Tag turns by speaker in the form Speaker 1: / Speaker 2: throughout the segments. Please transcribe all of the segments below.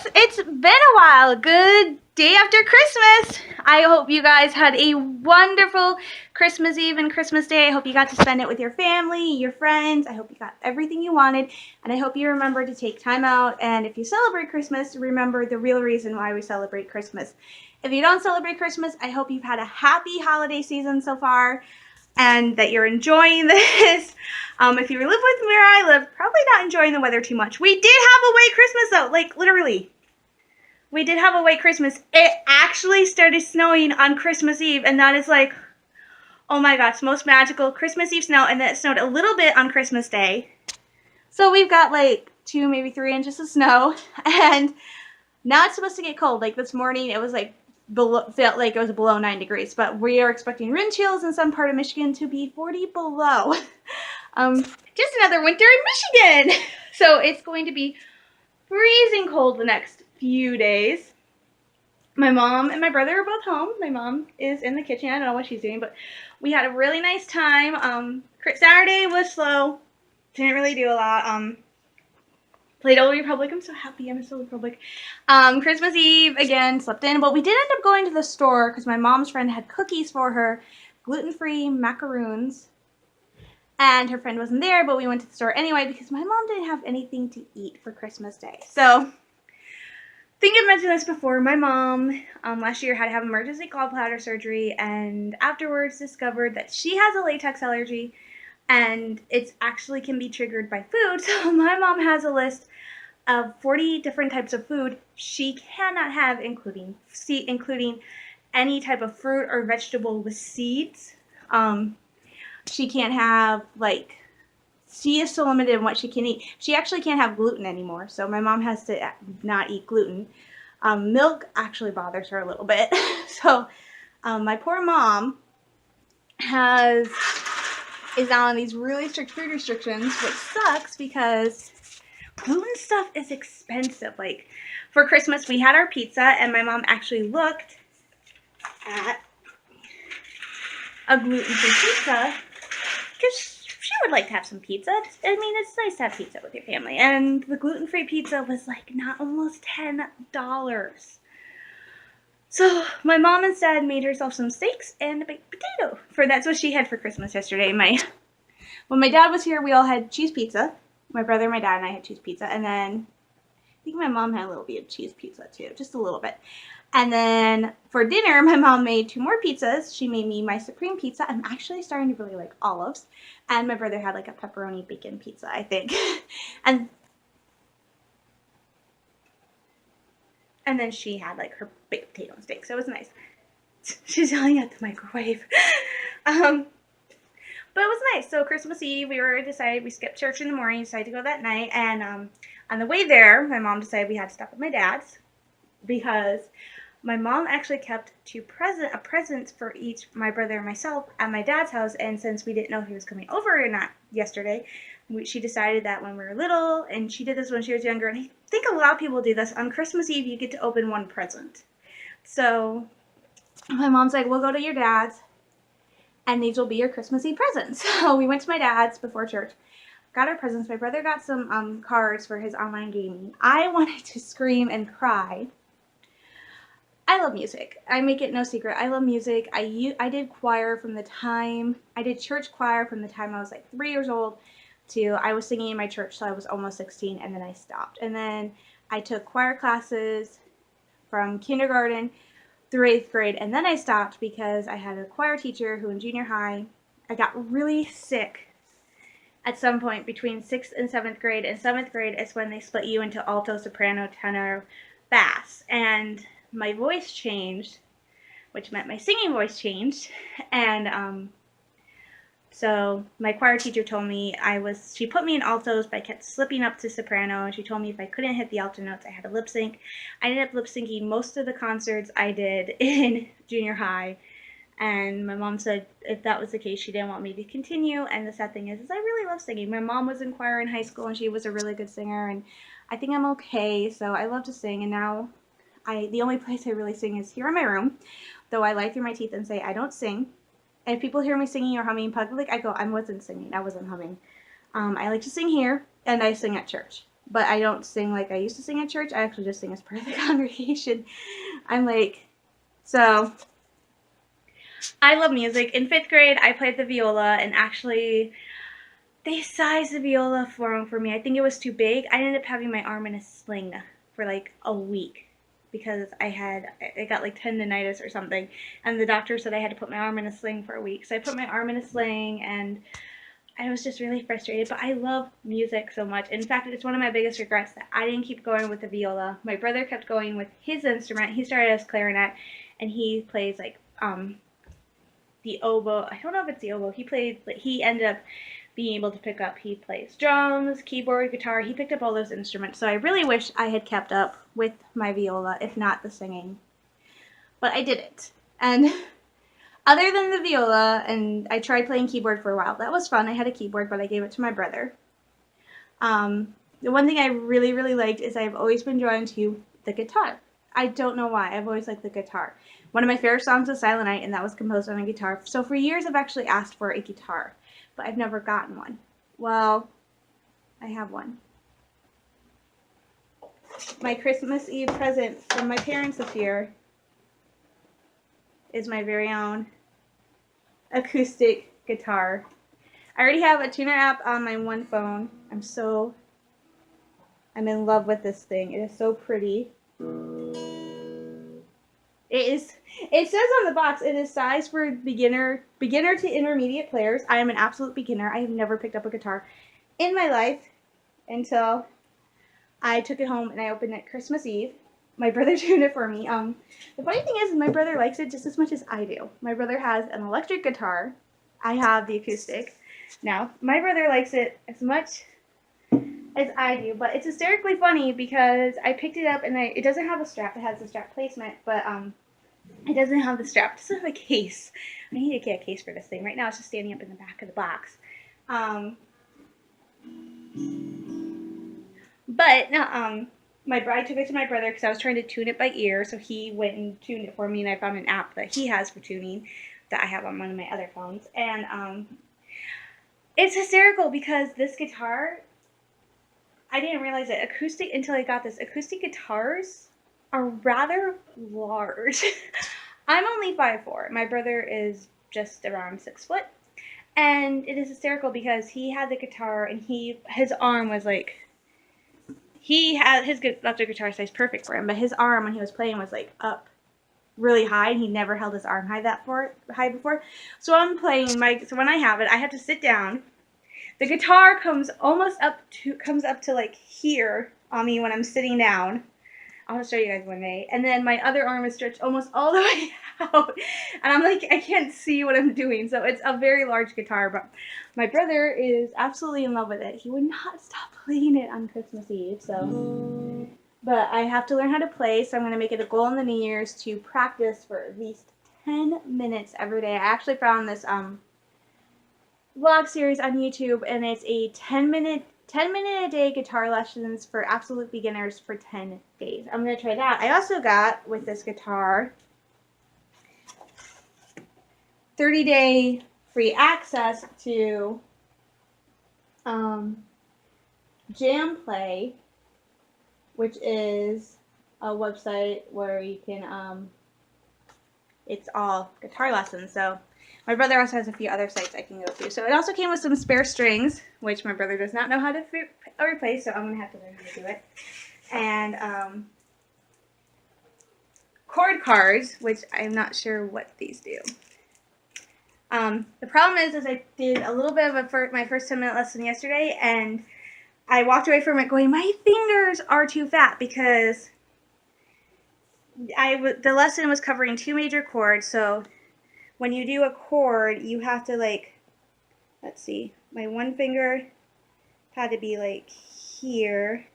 Speaker 1: It's been a while. Good day after Christmas. I hope you guys had a wonderful Christmas Eve and Christmas Day. I hope you got to spend it with your family, your friends. I hope you got everything you wanted. And I hope you remember to take time out. And if you celebrate Christmas, remember the real reason why we celebrate Christmas. If you don't celebrate Christmas, I hope you've had a happy holiday season so far and that you're enjoying this. If you live with where I live, probably not enjoying the weather too much. We did have a white Christmas though, like literally. We did have a white Christmas. It actually started snowing on Christmas Eve, and that is like, oh my gosh, most magical Christmas Eve snow, and then it snowed a little bit on Christmas Day. So we've got like 2, maybe 3 inches of snow, and now it's supposed to get cold. Like this morning, it was like felt like it was below 9 degrees, but we are expecting wind chills in some part of Michigan to be 40 below. Just another winter in Michigan. So it's going to be freezing cold the next few days. My mom and my brother are both home. My mom is in the kitchen. I don't know what she's doing, but we had a really nice time. Saturday was slow. Didn't really do a lot. Played Old Republic. I'm so happy I missed Old Republic. Christmas Eve, again, slept in. But we did end up going to the store because my mom's friend had cookies for her, gluten-free macaroons. And her friend wasn't there, but we went to the store anyway because my mom didn't have anything to eat for Christmas Day. So, I think I've mentioned this before. My mom last year had to have emergency gallbladder surgery and afterwards discovered that she has a latex allergy and it actually can be triggered by food. So my mom has a list of 40 different types of food she cannot have, including any type of fruit or vegetable with seeds. She can't have, like, she is so limited in what she can eat. She actually can't have gluten anymore, so my mom has to not eat gluten. Milk actually bothers her a little bit. So my poor mom is now on these really strict food restrictions, which sucks because gluten stuff is expensive. Like, for Christmas, we had our pizza, and my mom actually looked at a gluten-free pizza because she would like to have some pizza. I mean, it's nice to have pizza with your family. And the gluten-free pizza was like almost $10. So my mom instead made herself some steaks and a baked potato. That's what she had for Christmas yesterday. When my dad was here, we all had cheese pizza. My brother, my dad, and I had cheese pizza. And then I think my mom had a little bit of cheese pizza too, just a little bit. And then for dinner, my mom made 2 more pizzas. She made me my supreme pizza. I'm actually starting to really like olives. And my brother had like a pepperoni bacon pizza, I think. and then she had like her baked potato and steak. So it was nice. She's yelling at the microwave. But it was nice. So Christmas Eve, we skipped church in the morning, decided to go that night. And on the way there, my mom decided we had to stop at my dad's because my mom actually kept presents for each, my brother and myself, at my dad's house. And since we didn't know if he was coming over or not yesterday, she decided that when we were little, and she did this when she was younger, and I think a lot of people do this, on Christmas Eve you get to open 1 present. So my mom's like, we'll go to your dad's, and these will be your Christmas Eve presents. So we went to my dad's before church, got our presents. My brother got some cards for his online gaming. I wanted to scream and cry. I love music. I make it no secret. I love music. I did choir from the time, I did church choir from the time I was like 3 years old to I was singing in my church till I was almost 16, and then I stopped. And then I took choir classes from kindergarten through 8th grade, and then I stopped because I had a choir teacher who in junior high, I got really sick at some point between 6th and 7th grade, and 7th grade is when they split you into alto, soprano, tenor, bass, and my voice changed, which meant my singing voice changed, and so my choir teacher told me she put me in altos, but I kept slipping up to soprano, and she told me if I couldn't hit the alto notes, I had to lip sync. I ended up lip syncing most of the concerts I did in junior high, and my mom said if that was the case, she didn't want me to continue, and the sad thing is I really love singing. My mom was in choir in high school, and she was a really good singer, and I think I'm okay, so I love to sing, and now the only place I really sing is here in my room, though I lie through my teeth and say I don't sing. And if people hear me singing or humming in public, I go, I wasn't singing, I wasn't humming. I like to sing here, and I sing at church. but I don't sing like I used to sing at church. I actually just sing as part of the congregation. I'm like, so I love music. In 5th grade, I played the viola, and actually, they sized the viola wrong for me. I think it was too big. I ended up having my arm in a sling for like a week because I got like tendonitis or something, and the doctor said I had to put my arm in a sling for a week. So I put my arm in a sling, and I was just really frustrated. But I love music so much. In fact, it's one of my biggest regrets that I didn't keep going with the viola. My brother kept going with his instrument. He started as clarinet, and he plays like the oboe. I don't know if it's the oboe. He ended up being able to pick up. He plays drums, keyboard, guitar. He picked up all those instruments. So I really wish I had kept up with my viola, if not the singing. But I didn't. And other than the viola, and I tried playing keyboard for a while. That was fun. I had a keyboard, but I gave it to my brother. The one thing I really, really liked is I've always been drawn to the guitar. I don't know why. I've always liked the guitar. One of my favorite songs is Silent Night, and that was composed on a guitar. So for years, I've actually asked for a guitar, but I've never gotten one. Well, I have one. My Christmas Eve present from my parents this year is my very own acoustic guitar. I already have a tuner app on my one phone. I'm in love with this thing. It is so pretty. It says on the box, it is sized for beginner to intermediate players. I am an absolute beginner. I have never picked up a guitar in my life until I took it home and I opened it Christmas Eve. My brother tuned it for me. The funny thing is my brother likes it just as much as I do. My brother has an electric guitar. I have the acoustic. Now, my brother likes it as much as I do, but it's hysterically funny because I picked it up and it doesn't have a strap. It has a strap placement, but it doesn't have the strap. It doesn't have a case. I need to get a case for this thing. Right now it's just standing up in the back of the box. My bride took it to my brother because I was trying to tune it by ear, so he went and tuned it for me, and I found an app that he has for tuning that I have on one of my other phones. And it's hysterical because this guitar, I didn't realize it acoustic until I got this. Acoustic guitars are rather large. I'm only 5'4". My brother is just around 6 foot. And it is hysterical because he had the guitar and his arm was like, he had his electric guitar size perfect for him, but his arm when he was playing was like up really high, and he never held his arm high before. So I'm playing so when I have it, I have to sit down. The guitar comes up to like here on me when I'm sitting down. I'll show you guys one day. And then my other arm is stretched almost all the way out. And I'm like, I can't see what I'm doing. So it's a very large guitar. But my brother is absolutely in love with it. He would not stop playing it on Christmas Eve. So, but I have to learn how to play. So I'm going to make it a goal in the New Year's to practice for at least 10 minutes every day. I actually found this vlog series on YouTube, and it's a 10 minute a day guitar lessons for absolute beginners for 10 days. I'm going to try that. I also got, with this guitar, 30-day free access to JamPlay, which is a website where you can, it's all guitar lessons. So my brother also has a few other sites I can go to. So it also came with some spare strings, which my brother does not know how to replace, so I'm going to have to learn how to do it. And chord cards, which I'm not sure what these do. The problem is I did a little bit of my first 10-minute lesson yesterday, and I walked away from it going, my fingers are too fat, because the lesson was covering 2 major chords, so when you do a chord, you have to, like, let's see, my one finger had to be like here,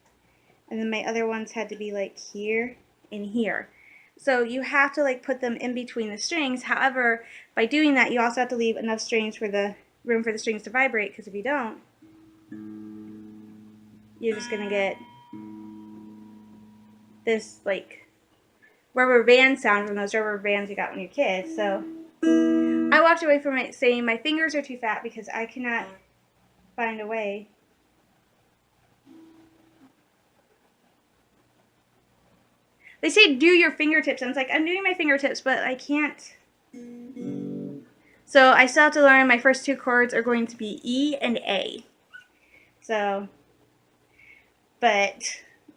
Speaker 1: and then my other ones had to be like here and here. So you have to like put them in between the strings. However, by doing that, you also have to leave enough strings for the room for the strings to vibrate, because if you don't, you're just gonna get this like rubber band sound from those rubber bands you got when you're kids. So I walked away from it saying my fingers are too fat because I cannot find a way They say do your fingertips, and it's like, I'm doing my fingertips, but I can't. So I still have to learn. My first 2 chords are going to be E and A. So, but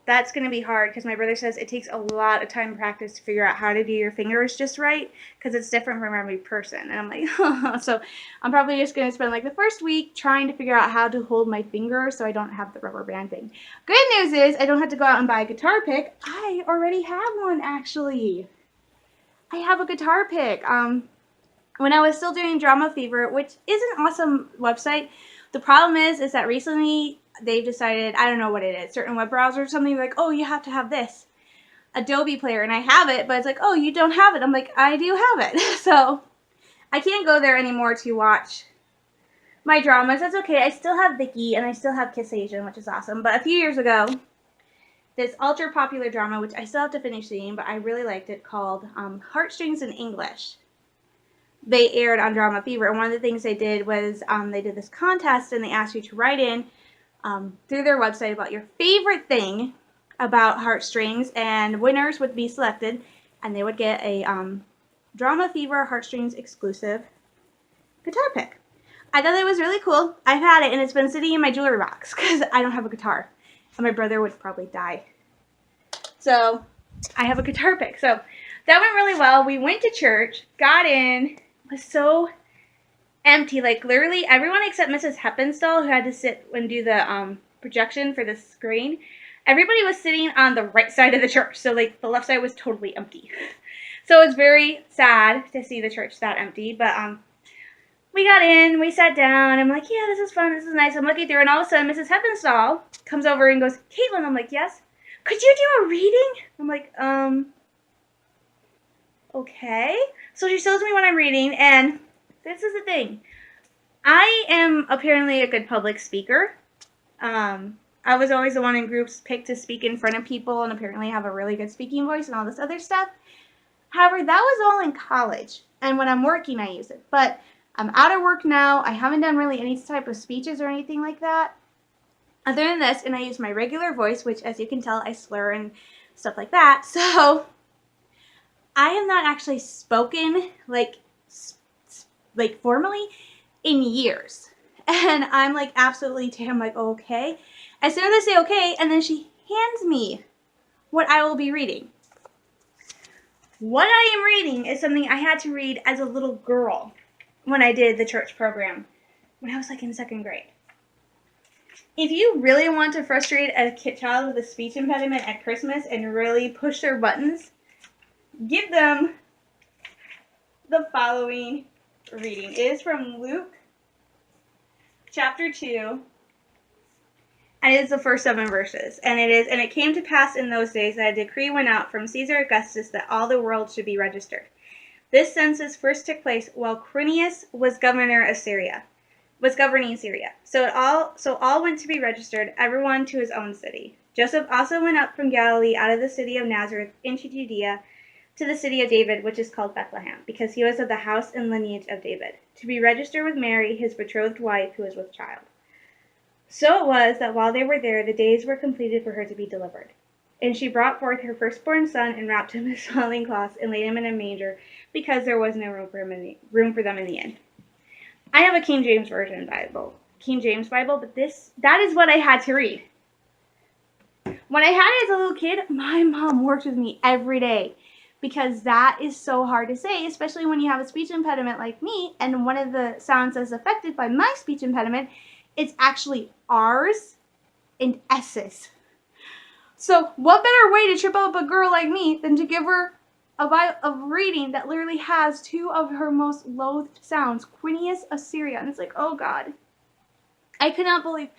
Speaker 1: that's going to be hard because my brother says it takes a lot of time and practice to figure out how to do your fingers just right because it's different from every person. And I'm like, oh. So I'm probably just going to spend like the first week trying to figure out how to hold my finger so I don't have the rubber band thing. Good news is I don't have to go out and buy a guitar pick. I already have one, actually. I have a guitar pick. When I was still doing Drama Fever, which is an awesome website, the problem is that recently they've decided, I don't know what it is, certain web browsers or something, like, oh, you have to have this Adobe Player, and I have it, but it's like, oh, you don't have it. I'm like, I do have it. So I can't go there anymore to watch my dramas. That's okay. I still have Viki, and I still have Kiss Asian, which is awesome. But a few years ago, this ultra popular drama, which I still have to finish seeing, but I really liked it, called Heartstrings in English. They aired on Drama Fever, and one of the things they did was they did this contest, and they asked you to write in through their website about your favorite thing about Heartstrings, and winners would be selected, and they would get a Drama Fever Heartstrings exclusive guitar pick. I thought it was really cool. I've had it, and it's been sitting in my jewelry box because I don't have a guitar, and my brother would probably die. So I have a guitar pick. So that went really well. We went to church, got in, was so empty. Like literally everyone except Mrs. Heppenstall, who had to sit and do the projection for the screen. Everybody was sitting on the right side of the church. So like the left side was totally empty. So it was very sad to see the church that empty. But we got in, we sat down. I'm like, yeah, this is fun. This is nice. I'm looking through, and all of a sudden Mrs. Heppenstall comes over and goes, Caitlin. I'm like, yes. Could you do a reading? I'm like, okay. So she shows me what I'm reading, and this is the thing. I am apparently a good public speaker. I was always the one in groups picked to speak in front of people, and apparently have a really good speaking voice and all this other stuff. However, that was all in college, and when I'm working, I use it. But I'm out of work now. I haven't done really any type of speeches or anything like that. Other than this, and I use my regular voice, which, as you can tell, I slur and stuff like that. So I have not actually spoken like formally in years. And I'm like absolutely I'm like, okay. As soon as I say okay, and then she hands me what I will be reading. What I am reading is something I had to read as a little girl when I did the church program when I was like in 2nd grade. If you really want to frustrate a child with a speech impediment at Christmas and really push their buttons, give them the following reading. It is from Luke chapter 2, and it is the first 7 verses. And it came to pass in those days that a decree went out from Caesar Augustus that all the world should be registered. This census first took place while Quirinius was governing Syria. So all went to be registered, everyone to his own city. Joseph also went up from Galilee out of the city of Nazareth into Judea to the city of David, which is called Bethlehem, because he was of the house and lineage of David, to be registered with Mary, his betrothed wife, who was with child. So it was that while they were there, the days were completed for her to be delivered. And she brought forth her firstborn son and wrapped him in swaddling cloths and laid him in a manger, because there was no room for them in the inn. I have a King James Bible, but that is what I had to read. When I had it as a little kid, my mom worked with me every day because that is so hard to say, especially when you have a speech impediment like me, and one of the sounds that's affected by my speech impediment is actually R's and S's. So what better way to trip up a girl like me than to give her a reading that literally has 2 of her most loathed sounds, Quirinius, Assyria, and it's like, oh God. I could not believe.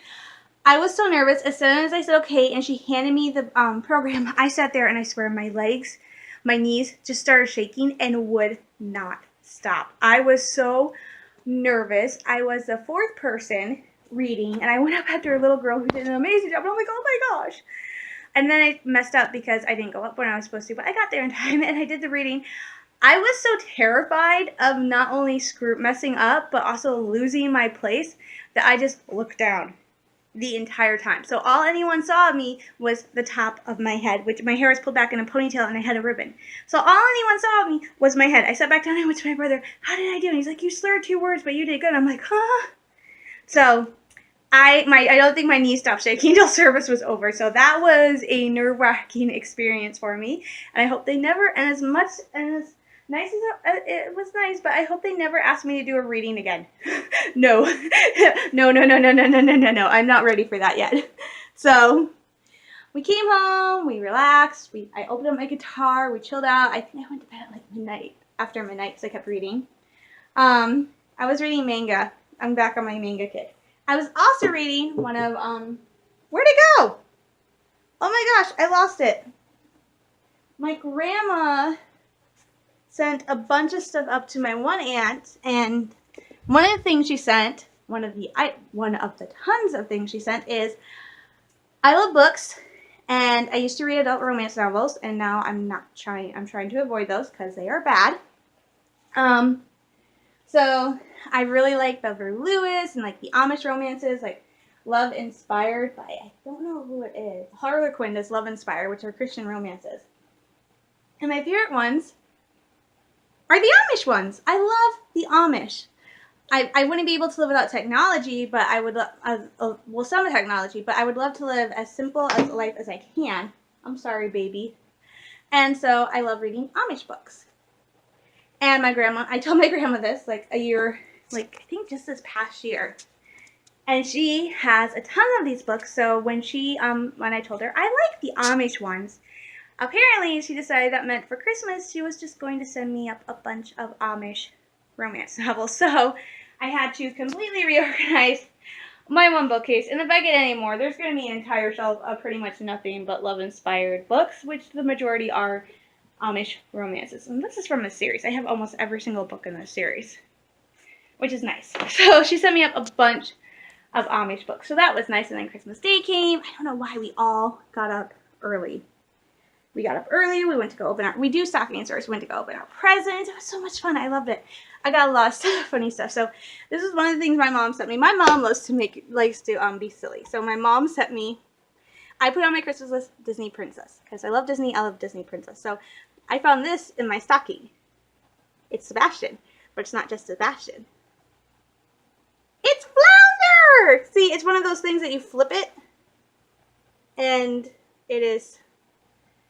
Speaker 1: I was so nervous. As soon as I said okay, and she handed me the program, I sat there and I swear my legs, my knees just started shaking and would not stop. I was so nervous. I was the 4th person reading, and I went up after a little girl who did an amazing job, and I'm like, oh my gosh. And then I messed up because I didn't go up when I was supposed to, but I got there in time and I did the reading. I was so terrified of not only messing up, but also losing my place that I just looked down. the entire time. So all anyone saw of me was the top of my head, which my hair was pulled back in a ponytail and I had a ribbon. So all anyone saw of me was my head. I sat back down and I went to my brother, how did I do? And he's like, you slurred 2 words, but you did good. I'm like, huh? So I don't think my knee stopped shaking until service was over. So that was a nerve-wracking experience for me. And I hope they never, and as much and as nice as it was nice, but I hope they never ask me to do a reading again. No. No. I'm not ready for that yet. So we came home, we relaxed, I opened up my guitar, we chilled out. I think I went to bed at like midnight, after midnight, because I kept reading. I was reading manga. I'm back on my manga kick. I was also reading one of, where'd it go? Oh my gosh, I lost it. My grandma sent a bunch of stuff up to my one aunt, and one of the things she sent, one of the tons of things she sent is, I love books, and I used to read adult romance novels, and now I'm trying to avoid those because they are bad. So I really like Beverly Lewis and like the Amish romances, like Love Inspired by, I don't know who it is. Harlequin does Love Inspired, which are Christian romances. And my favorite ones are the Amish ones. I love the Amish. I wouldn't be able to live without technology, but I would, some technology, but I would love to live as simple as a life as I can. I'm sorry, baby. And so I love reading Amish books. And I told my grandma this like a year, like I think just this past year. And she has a ton of these books, so when I told her I like the Amish ones, apparently she decided that meant for Christmas she was just going to send me up a bunch of Amish romance novels. So I had to completely reorganize my one bookcase. And if I get any more, there's going to be an entire shelf of pretty much nothing but love-inspired books, which the majority are Amish romances. And this is from a series. I have almost every single book in this series, which is nice. So she sent me up a bunch of Amish books. So that was nice. And then Christmas Day came. I don't know why we all got up early. We got up early. We went to go we do stocking stores. We went to go open our presents. It was so much fun. I loved it. I got a lot of stuff, funny stuff. So this is one of the things my mom sent me. My mom likes to be silly. So my mom sent me, I put on my Christmas list Disney Princess because I love Disney. I love Disney Princess. So I found this in my stocking. It's Sebastian, but it's not just Sebastian. It's Flounder! See, it's one of those things that you flip it, and it is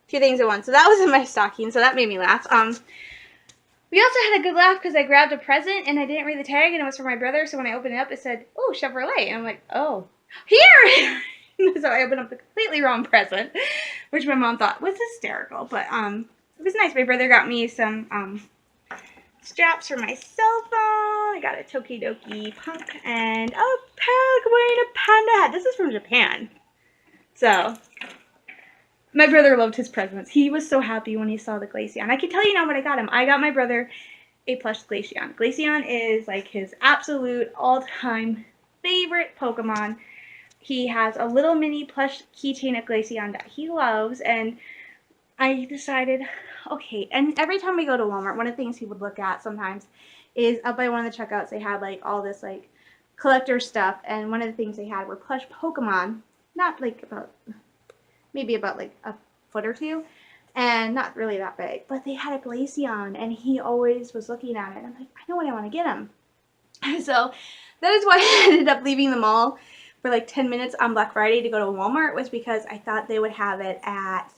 Speaker 1: 2 things at once. So that was in my stocking, so that made me laugh. We also had a good laugh because I grabbed a present, and I didn't read the tag, and it was for my brother, so when I opened it up, it said, oh, Chevrolet, and I'm like, oh, here! So I opened up the completely wrong present, which my mom thought was hysterical, but it was nice. My brother got me some straps for my cell phone. I got a Tokidoki Punk and a Penguin Panda hat. This is from Japan. So my brother loved his presents. He was so happy when he saw the Glaceon. I can tell you now what I got him. I got my brother a plush Glaceon. Glaceon is like his absolute all-time favorite Pokemon. He has a little mini plush keychain of Glaceon that he loves, and I decided, okay, and every time we go to Walmart, one of the things he would look at sometimes is up by one of the checkouts, they had like all this like collector stuff, and one of the things they had were plush Pokemon, not like maybe about like a foot or two, and not really that big, but they had a Glaceon, and he always was looking at it, and I'm like, I know what I want to get him. So that is why I ended up leaving the mall for like 10 minutes on Black Friday to go to Walmart, was because I thought they would have it at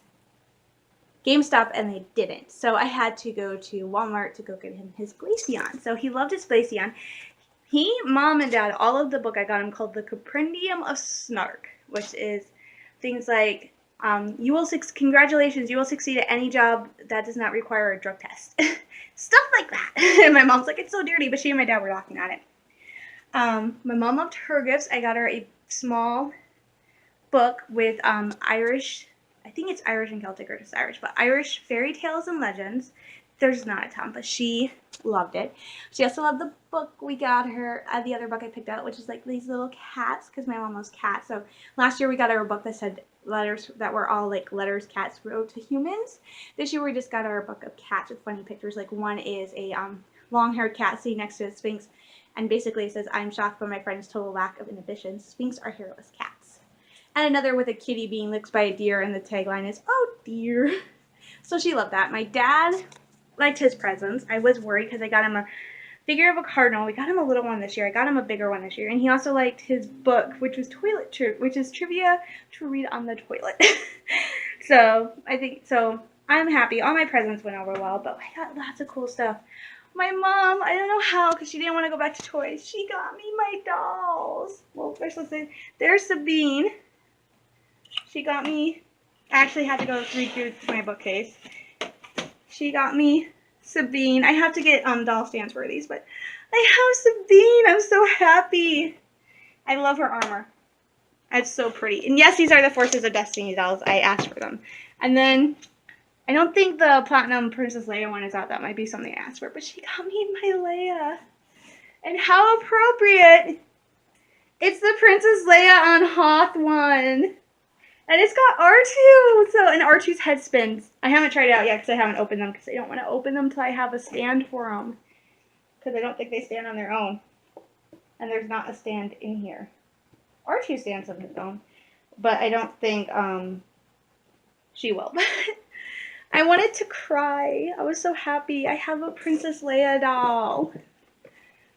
Speaker 1: GameStop, and they didn't. So I had to go to Walmart to go get him his Glaceon. So he loved his Glaceon. Mom and Dad, all of the book I got him called The Compendium of Snark, which is things like, congratulations, you will succeed at any job that does not require a drug test. Stuff like that. And my mom's like, it's so dirty, but she and my dad were laughing at it. My mom loved her gifts. I got her a small book with Irish, I think it's Irish and Celtic, or just Irish, but Irish fairy tales and legends. There's not a ton, but she loved it. She also loved the book we got her, the other book I picked out, which is like these little cats, because my mom loves cats. So last year we got her a book that said letters that were all like letters cats wrote to humans. This year we just got her a book of cats with funny pictures. Like one is a long-haired cat sitting next to a sphinx, And basically it says, I'm shocked by my friend's total lack of inhibition. Sphynx are hairless cats. And another with a kitty being licked by a deer, and the tagline is, oh dear. So she loved that. My dad liked his presents. I was worried because I got him a figure of a cardinal. We got him a little one this year. I got him a bigger one this year. And he also liked his book, which was which is trivia to read on the toilet. So I'm happy. All my presents went over well, but I got lots of cool stuff. My mom, I don't know how, because she didn't want to go back to toys. She got me my dolls. Well, first let's say, there's Sabine. She got me, I actually had to go read through my bookcase. She got me Sabine. I have to get doll stands for these, but I have Sabine. I'm so happy. I love her armor. It's so pretty. And yes, these are the Forces of Destiny dolls. I asked for them. And then, I don't think the Platinum Princess Leia one is out. That might be something I asked for. But she got me my Leia. And how appropriate. It's the Princess Leia on Hoth one. And it's got R2. And R2's head spins. I haven't tried it out yet because I haven't opened them. Because I don't want to open them until I have a stand for them. Because I don't think they stand on their own. And there's not a stand in here. R2 stands on his own. But I don't think she will. I wanted to cry. I was so happy. I have a Princess Leia doll.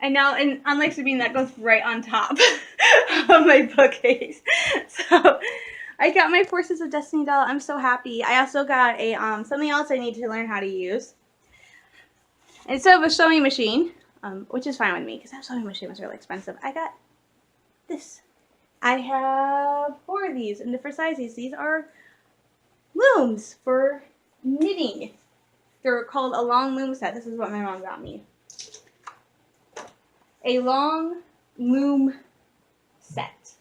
Speaker 1: I know, and unlike Sabine, that goes right on top of my bookcase. So I got my Forces of Destiny doll. I'm so happy. I also got a something else I need to learn how to use. Instead of a sewing machine, which is fine with me because that sewing machine was really expensive, I got this. I have 4 of these in different sizes. These are looms for knitting. They're called a long loom set. This is what my mom got me. A long loom set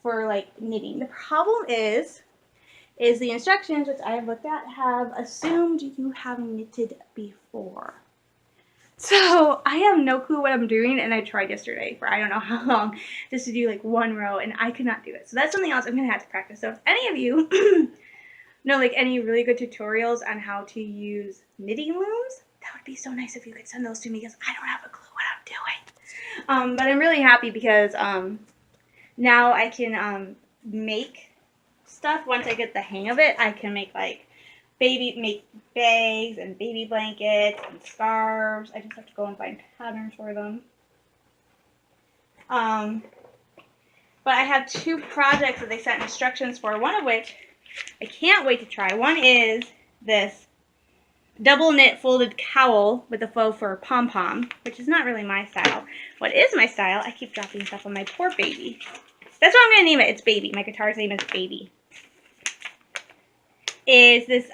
Speaker 1: for like knitting. The problem is the instructions, which I have looked at, have assumed you have knitted before. So I have no clue what I'm doing, and I tried yesterday for I don't know how long just to do like 1 row, and I could not do it. So that's something else I'm going to have to practice. So if any of you know like any really good tutorials on how to use knitting looms, that would be so nice if you could send those to me because I don't have a clue what I'm doing. But I'm really happy because now I can make stuff. Once I get the hang of it, I can make like make bags and baby blankets and scarves. I just have to go and find patterns for them. But I have 2 projects that they sent instructions for, one of which I can't wait to try. One is this double knit folded cowl with a faux fur pom-pom, which is not really my style. What is my style, I keep dropping stuff on my poor baby. That's what I'm going to name it. It's Baby. My guitar's name is Baby. Is this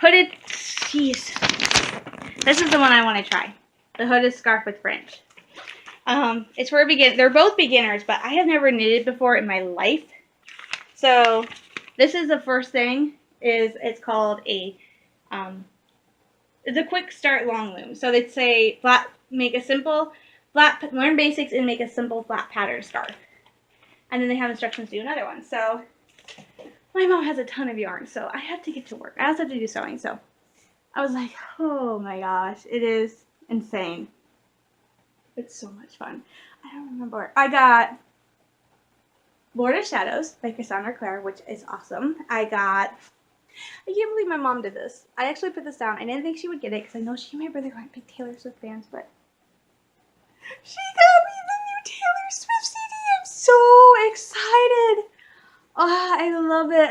Speaker 1: hooded, jeez, this is the one I want to try, the hooded scarf with fringe. It's for a beginner. They're both beginners, but I have never knitted before in my life. So this is the first thing. It's called a it's a quick start long loom. So they say learn basics and make a simple flat pattern scarf. And then they have instructions to do another one. So my mom has a ton of yarn, so I have to get to work. I also have to do sewing, so I was like, oh my gosh, it is insane. It's so much fun. I don't remember. I got Lord of Shadows by Cassandra Clare, which is awesome. I can't believe my mom did this. I actually put this down. I didn't think she would get it because I know she and my brother aren't big Taylor Swift fans, but she got me the new Taylor Swift CD. I'm so excited. Oh, I love it.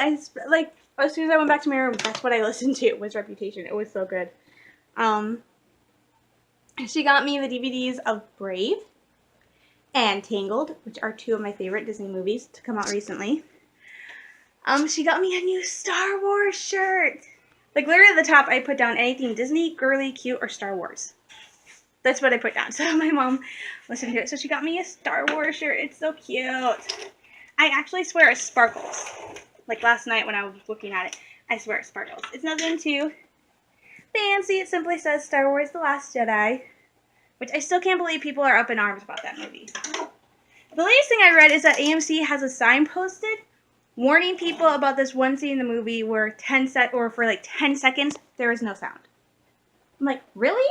Speaker 1: Like as soon as I went back to my room, that's what I listened to was Reputation. It was so good. She got me the DVDs of Brave and Tangled, which are 2 of my favorite Disney movies to come out recently. She got me a new Star Wars shirt. Like literally at the top, I put down anything Disney, girly, cute, or Star Wars. That's what I put down. So my mom listened to it. So she got me a Star Wars shirt. It's so cute. I actually swear it sparkles. Like last night when I was looking at it, I swear it sparkles. It's nothing too fancy. It simply says Star Wars The Last Jedi, which I still can't believe people are up in arms about that movie. The latest thing I read is that AMC has a sign posted warning people about this one scene in the movie where for like 10 seconds there is no sound. I'm like, really?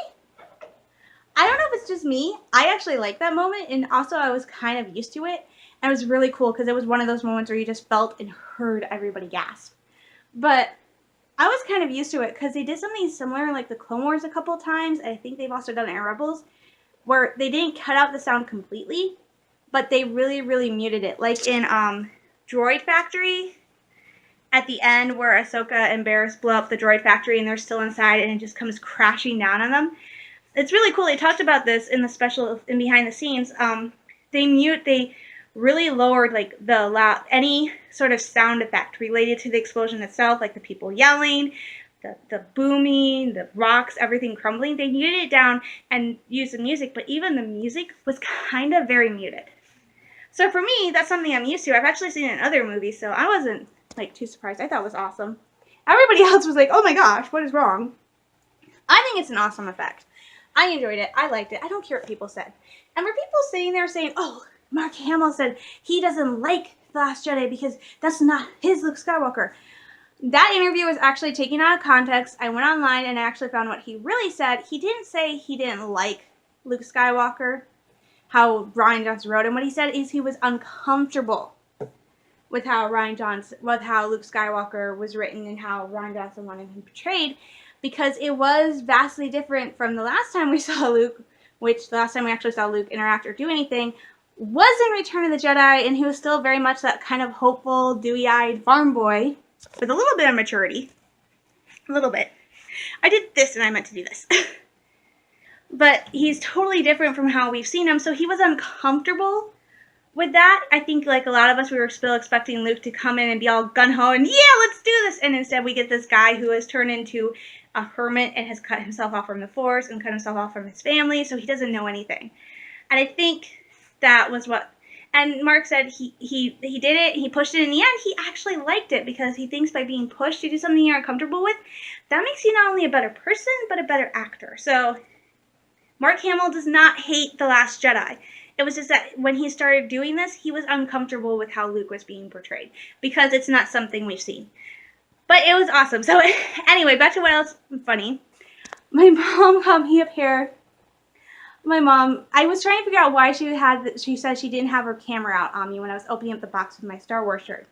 Speaker 1: I don't know if it's just me. I actually like that moment, and also I was kind of used to it. And it was really cool because it was one of those moments where you just felt and heard everybody gasp. But I was kind of used to it because they did something similar in like the Clone Wars a couple of times, and I think they've also done it in Rebels, where they didn't cut out the sound completely, but they really, really muted it. Like in Droid Factory, at the end where Ahsoka and Barriss blow up the droid factory and they're still inside and it just comes crashing down on them. It's really cool. They talked about this in the special in behind the scenes. They really lowered like any sort of sound effect related to the explosion itself, like the people yelling, the booming, the rocks, everything crumbling. They muted it down and used the music, but even the music was kind of very muted. So for me, that's something I'm used to. I've actually seen it in other movies, so I wasn't like too surprised. I thought it was awesome. Everybody else was like, "Oh my gosh, what is wrong?" I think it's an awesome effect. I enjoyed it. I liked it. I don't care what people said. And were people sitting there saying, "Oh, Mark Hamill said he doesn't like The Last Jedi because that's not his Luke Skywalker." That interview was actually taken out of context. I went online and I actually found what he really said. He didn't say he didn't like Luke Skywalker, how Rian Johnson wrote him. What he said is he was uncomfortable with how Luke Skywalker was written and how Rian Johnson wanted him portrayed, because it was vastly different from the last time we saw Luke, which the last time we actually saw Luke interact or do anything was in Return of the Jedi, and he was still very much that kind of hopeful, dewy-eyed farm boy with a little bit of maturity. A little bit. I did this and I meant to do this. But he's totally different from how we've seen him, so he was uncomfortable with that. I think like a lot of us, we were still expecting Luke to come in and be all gung-ho and yeah, let's do this, and instead we get this guy who has turned into a hermit and has cut himself off from the Force and cut himself off from his family, so he doesn't know anything. And I think that was what, and Mark said he did it, he pushed it. In the end, he actually liked it because he thinks by being pushed to do something you're uncomfortable with, that makes you not only a better person, but a better actor. So Mark Hamill does not hate The Last Jedi. It was just that when he started doing this, he was uncomfortable with how Luke was being portrayed because it's not something we've seen. But it was awesome. So anyway, back to what else funny. My mom got me a pair. My mom, I was trying to figure out why she said she didn't have her camera out on me when I was opening up the box with my Star Wars shirt.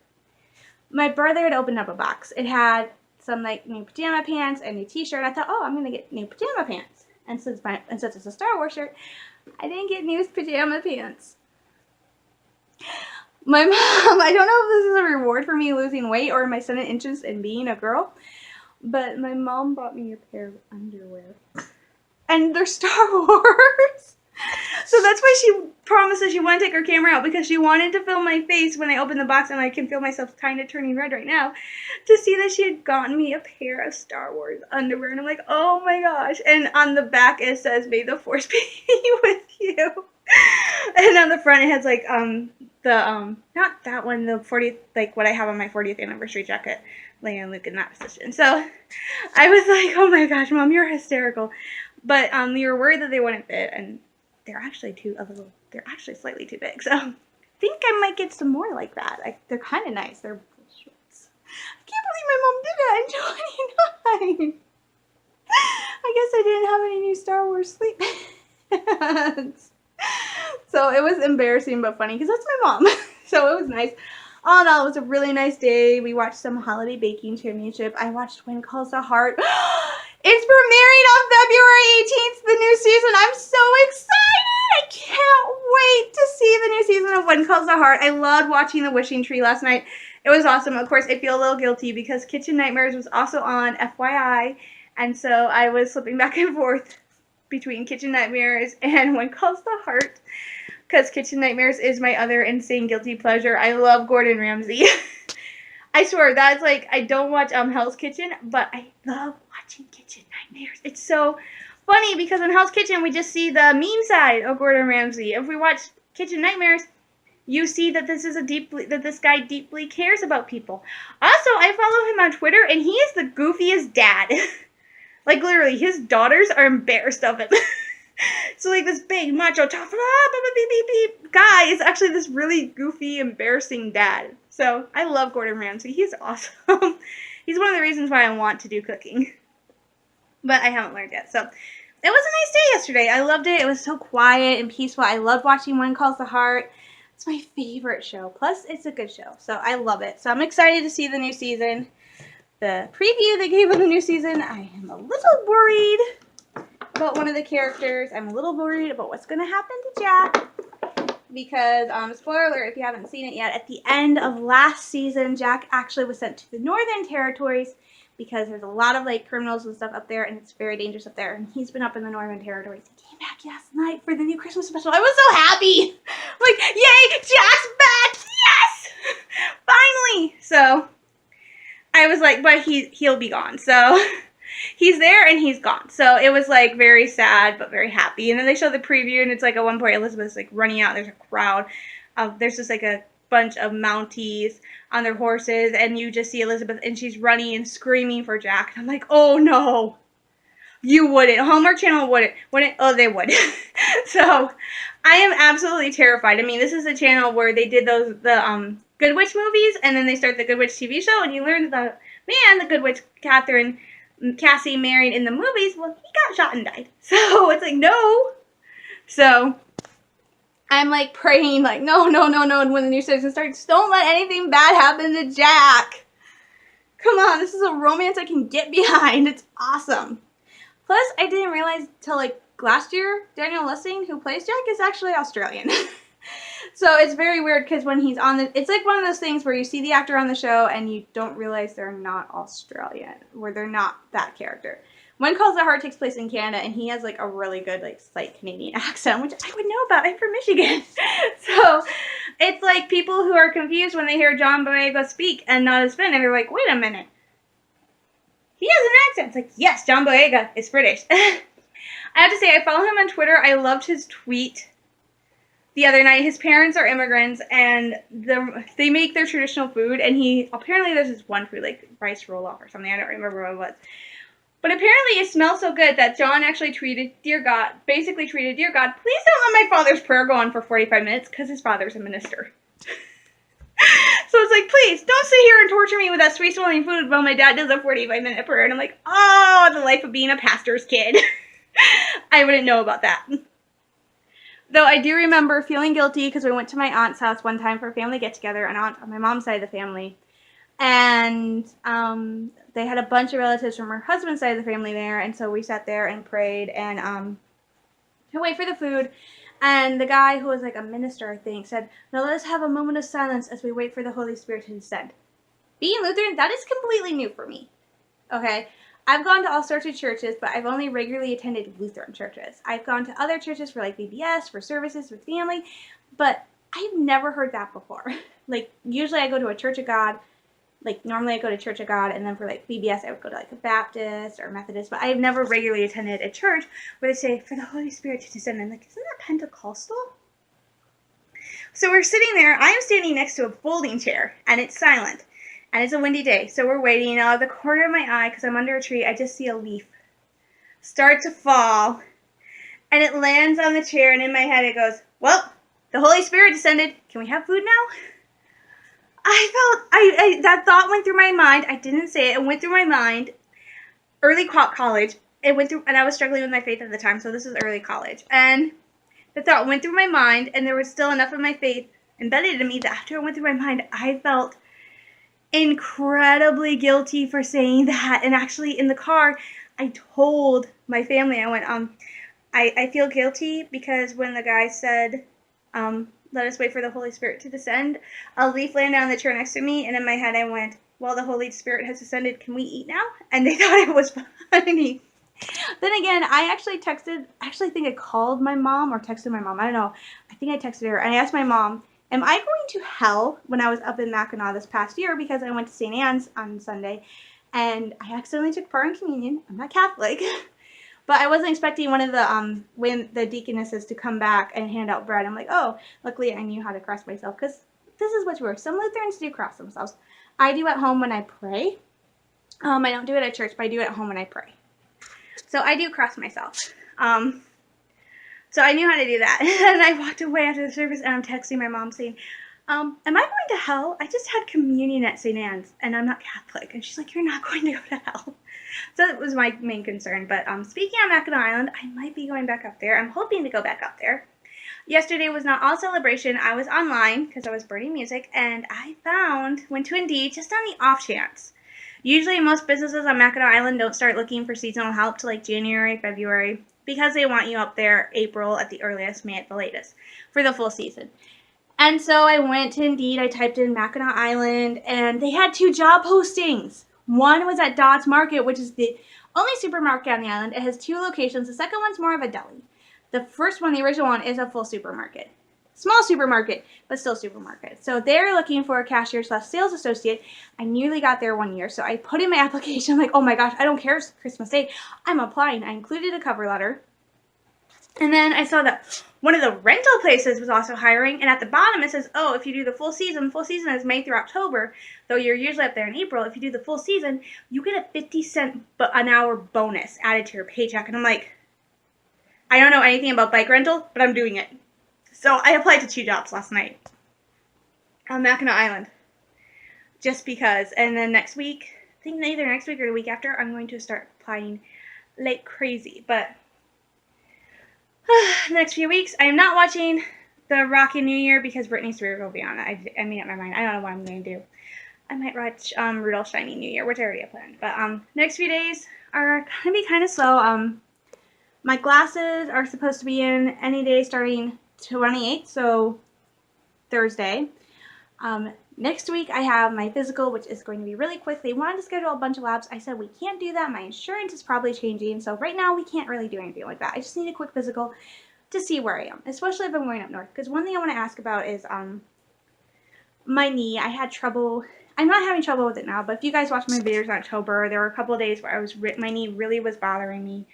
Speaker 1: My brother had opened up a box. It had some like new pajama pants and new t-shirt. I thought, oh, I'm going to get new pajama pants. And since it's a Star Wars shirt, I didn't get new pajama pants. My mom, I don't know if this is a reward for me losing weight or my sudden interest in being a girl, but my mom bought me a pair of underwear. And they're Star Wars. So that's why she promised that she wanted to take her camera out, because she wanted to film my face when I opened the box, and I can feel myself kind of turning red right now, to see that she had gotten me a pair of Star Wars underwear. And I'm like, oh my gosh. And on the back it says, "May the Force be with you." And on the front it has like not that one, the 40th, like what I have on my 40th anniversary jacket, Leia and Luke in that position. So I was like, oh my gosh, Mom, you're hysterical. But we were worried that they wouldn't fit, and they're actually slightly too big. So I think I might get some more like that. They're kind of nice. They're shorts. I can't believe my mom did that in 29. I guess I didn't have any new Star Wars sleep pants. So it was embarrassing but funny because that's my mom. So it was nice. All in all, it was a really nice day. We watched some holiday baking championship. I watched When Calls the Heart. It's premiering on February 18th, the new season. I'm so excited. I can't wait to see the new season of When Calls the Heart. I loved watching The Wishing Tree last night. It was awesome. Of course, I feel a little guilty because Kitchen Nightmares was also on, FYI. And so I was slipping back and forth between Kitchen Nightmares and When Calls the Heart, because Kitchen Nightmares is my other insane guilty pleasure. I love Gordon Ramsay. I swear, that's like, I don't watch Hell's Kitchen, but I love watching Kitchen Nightmares. It's so funny because in Hell's Kitchen, we just see the mean side of Gordon Ramsay. If we watch Kitchen Nightmares, you see that this guy deeply cares about people. Also, I follow him on Twitter, and he is the goofiest dad. Like, literally, his daughters are embarrassed of him. So, like, this big, macho, tough, guy is actually this really goofy, embarrassing dad. So, I love Gordon Ramsay. He's awesome. He's one of the reasons why I want to do cooking. But I haven't learned yet. So, it was a nice day yesterday. I loved it. It was so quiet and peaceful. I loved watching One Calls the Heart. It's my favorite show. Plus, it's a good show, so I love it. So I'm excited to see the new season. The preview they gave of the new season, I am a little worried about one of the characters. I'm a little worried about what's going to happen to Jack. Because, spoiler alert if you haven't seen it yet, at the end of last season, Jack actually was sent to the Northern Territories because there's a lot of, like, criminals and stuff up there, and it's very dangerous up there. And he's been up in the Northern Territories. He came back last night for the new Christmas special. I was so happy! Like, yay, Jack's back! Yes! Finally! So, I was like, but he'll be gone. So, he's there and he's gone. So, it was, like, very sad, but very happy. And then they show the preview, and it's, like, at one point, Elizabeth's, like, running out. There's a crowd. There's just, like, a bunch of Mounties on their horses, and you just see Elizabeth, and she's running and screaming for Jack. And I'm like, oh no, you wouldn't. Hallmark Channel wouldn't. Oh, they would. So I am absolutely terrified. I mean, this is a channel where they did the Good Witch movies, and then they start the Good Witch TV show, and you learn the Good Witch Cassie married in the movies. Well, he got shot and died. So it's like, no. So I'm like praying, like, no, when the new season starts, don't let anything bad happen to Jack. Come on, this is a romance I can get behind. It's awesome. Plus, I didn't realize till, like, last year, Daniel Lessing, who plays Jack, is actually Australian. So it's very weird because when he's on it's like one of those things where you see the actor on the show and you don't realize they're not Australian, where they're not that character. One Calls the Heart takes place in Canada, and he has, like, a really good, like, slight Canadian accent, which I would know about. I'm from Michigan. So it's like people who are confused when they hear John Boyega speak and not as Finn, and they're like, wait a minute. He has an accent. It's like, yes, John Boyega is British. I have to say, I follow him on Twitter. I loved his tweet the other night. His parents are immigrants, and they make their traditional food, and apparently there's this one food, like rice roll-off or something. I don't remember what it was. But apparently it smells so good that John actually basically tweeted, Dear God, please don't let my father's prayer go on for 45 minutes, because his father's a minister. So it's like, please, don't sit here and torture me with that sweet-smelling food while my dad does a 45-minute prayer. And I'm like, oh, the life of being a pastor's kid. I wouldn't know about that. Though I do remember feeling guilty because we went to my aunt's house one time for a family get-together, an aunt on my mom's side of the family. And they had a bunch of relatives from her husband's side of the family there, and so we sat there and prayed and to wait for the food. And the guy, who was like a minister, I think, said, now let us have a moment of silence as we wait for the Holy Spirit to descend. Being Lutheran, that is completely new for me. Okay? I've gone to all sorts of churches, but I've only regularly attended Lutheran churches. I've gone to other churches for, like, VBS, for services with family, but I've never heard that before. Like, usually I go to a Church of God. Like, normally I go to Church of God, and then for, like, VBS, I would go to, like, a Baptist or a Methodist, but I've never regularly attended a church where they say, for the Holy Spirit to descend. I'm like, isn't that Pentecostal? So we're sitting there. I am standing next to a folding chair, and it's silent, and it's a windy day, so we're waiting. Out of the corner of my eye, because I'm under a tree, I just see a leaf start to fall, and it lands on the chair, and in my head it goes, well, the Holy Spirit descended. Can we have food now? That thought went through my mind. I didn't say it. It went through my mind. Early college. It went through, and I was struggling with my faith at the time, so this was early college. And the thought went through my mind, and there was still enough of my faith embedded in me that after it went through my mind, I felt incredibly guilty for saying that. And actually, in the car, I told my family, I went, I feel guilty because when the guy said, let us wait for the Holy Spirit to descend, a leaf landed on the chair next to me, and in my head I went, well, the Holy Spirit has descended, can we eat now? And they thought it was funny. Then again, I actually think I called my mom or texted my mom, I don't know. I think I texted her, and I asked my mom, am I going to hell when I was up in Mackinac this past year because I went to St. Anne's on Sunday, and I accidentally took part in communion. I'm not Catholic. But I wasn't expecting one of the deaconesses to come back and hand out bread. I'm like, oh, luckily I knew how to cross myself, because this is what's weird. Some Lutherans do cross themselves. I do at home when I pray. I don't do it at church, but I do it at home when I pray. So I do cross myself. So I knew how to do that. And I walked away after the service, and I'm texting my mom saying, am I going to hell? I just had communion at St. Anne's, and I'm not Catholic. And she's like, you're not going to go to hell. So that was my main concern. But speaking of Mackinac Island, I might be going back up there. I'm hoping to go back up there. Yesterday was not all celebration. I was online because I was burning music, and I went to Indeed just on the off chance. Usually most businesses on Mackinac Island don't start looking for seasonal help till like January, February, because they want you up there April at the earliest, May at the latest, for the full season. And so I went to Indeed, I typed in Mackinac Island, and they had 2 job postings. One was at Dodds Market, which is the only supermarket on the island. It has 2 locations. The second one's more of a deli. The first one, the original one, is a full supermarket. Small supermarket, but still supermarket. So they're looking for a cashier/sales associate. I nearly got there 1 year, so I put in my application. I'm like, oh my gosh, I don't care, it's Christmas Day. I'm applying. I included a cover letter. And then I saw that one of the rental places was also hiring, and at the bottom it says, oh, if you do the full season is May through October, though you're usually up there in April. If you do the full season, you get a 50-cent an hour bonus added to your paycheck. And I'm like, I don't know anything about bike rental, but I'm doing it. So I applied to 2 jobs last night on Mackinac Island, just because. And then next week, I think either next week or the week after, I'm going to start applying like crazy. But the next few weeks, I am not watching the Rocky New Year because Britney Spears will be on it. I made up my mind. I don't know what I'm going to do. I might watch Rudolph Shiny New Year, which I already have planned. But next few days are going to be kind of slow. My glasses are supposed to be in any day starting 28th, so Thursday. Next week I have my physical, which is going to be really quick. They wanted to schedule a bunch of labs. I said we can't do that. My insurance is probably changing, so right now we can't really do anything like that. I just need a quick physical to see where I am, especially if I'm going up north. Because one thing I want to ask about is my knee. I had trouble. I'm not having trouble with it now, but if you guys watched my videos in October, there were a couple of days where my knee really was bothering me,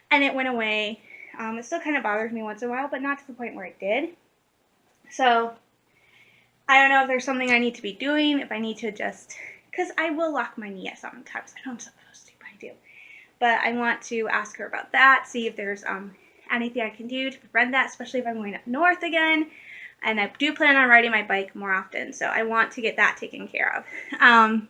Speaker 1: and it went away. It still kind of bothers me once in a while, but not to the point where it did. So I don't know if there's something I need to be doing, if I need to just, because I will lock my knee at sometimes. I know I'm supposed to, but I do. But I want to ask her about that, see if there's anything I can do to prevent that, especially if I'm going up north again. And I do plan on riding my bike more often, so I want to get that taken care of. And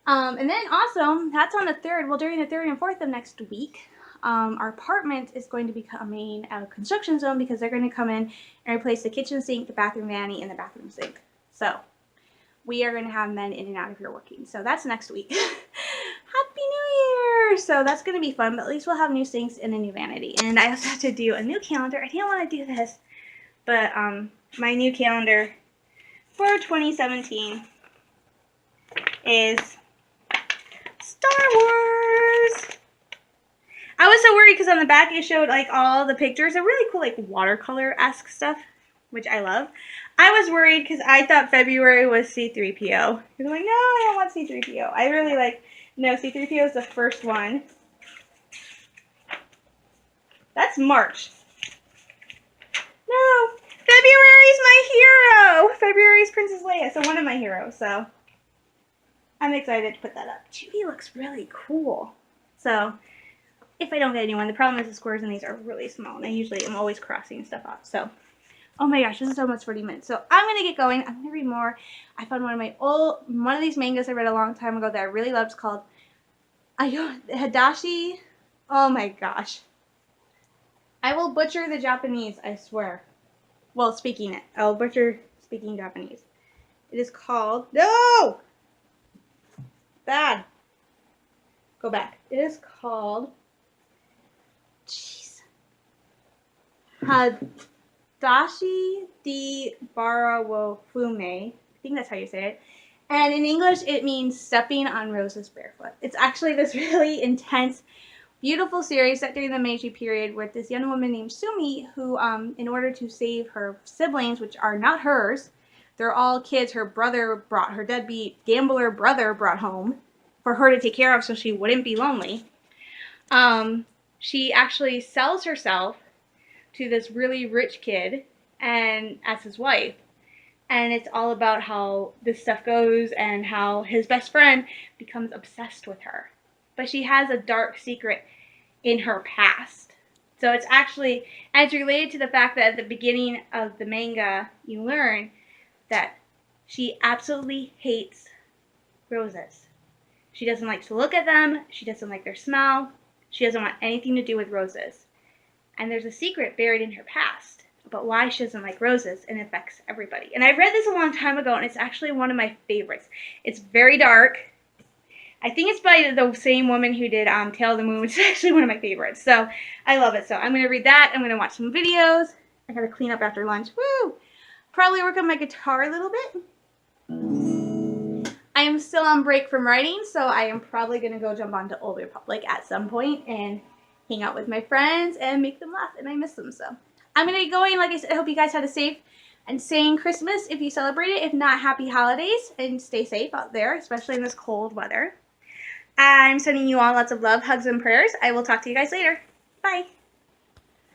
Speaker 1: then also, that's on the 3rd. Well, during the 3rd and 4th of next week, our apartment is going to be becoming a construction zone because they're going to come in and replace the kitchen sink, the bathroom vanity, and the bathroom sink. So we are going to have men in and out of here working. So that's next week. Happy New Year! So that's going to be fun, but at least we'll have new sinks and a new vanity. And I also have to do a new calendar. I didn't want to do this, but my new calendar for 2017 is Star Wars. I was so worried because on the back it showed like all the pictures. They're really cool, like watercolor-esque stuff, which I love. I was worried because I thought February was C-3PO. I'm like, no, I don't want C-3PO. I really like, no, C-3PO is the first one. That's March. No, February's my hero. February's Princess Leia, so one of my heroes, so I'm excited to put that up. Chewie looks really cool. So if I don't get anyone, the problem is the squares in these are really small, and I usually am always crossing stuff off. So, oh my gosh, this is almost 40 minutes. So I'm gonna get going. I'm gonna read more. I found one of these mangas I read a long time ago that I really loved. It's called Hadashi. Oh my gosh, I will butcher the Japanese. I swear. Well, speaking it, I'll butcher speaking Japanese. It is called bad. Go back. It is called. Jeez. Hadashi di Barawofume. I think that's how you say it. And in English, it means stepping on roses barefoot. It's actually this really intense, beautiful series set during the Meiji period with this young woman named Sumi who, in order to save her siblings, which are not hers, they're all kids her deadbeat gambler brother brought home for her to take care of so she wouldn't be lonely. She actually sells herself to this really rich kid and as his wife. And it's all about how this stuff goes and how his best friend becomes obsessed with her. But she has a dark secret in her past. So it's actually, and it's related to the fact that at the beginning of the manga, you learn that she absolutely hates roses. She doesn't like to look at them. She doesn't like their smell. She doesn't want anything to do with roses. And there's a secret buried in her past about why she doesn't like roses, and it affects everybody. And I've read this a long time ago, and it's actually one of my favorites. It's very dark. I think it's by the same woman who did Tale of the Moon, which is actually one of my favorites. So I love it. So I'm going to read that. I'm going to watch some videos. I got to clean up after lunch. Woo! Probably work on my guitar a little bit. I am still on break from writing, so I am probably going to go jump onto Old Republic at some point and hang out with my friends and make them laugh, and I miss them. So I'm going to be going. Like I said, I hope you guys had a safe and sane Christmas if you celebrate it. If not, happy holidays, and stay safe out there, especially in this cold weather. I'm sending you all lots of love, hugs, and prayers. I will talk to you guys later. Bye.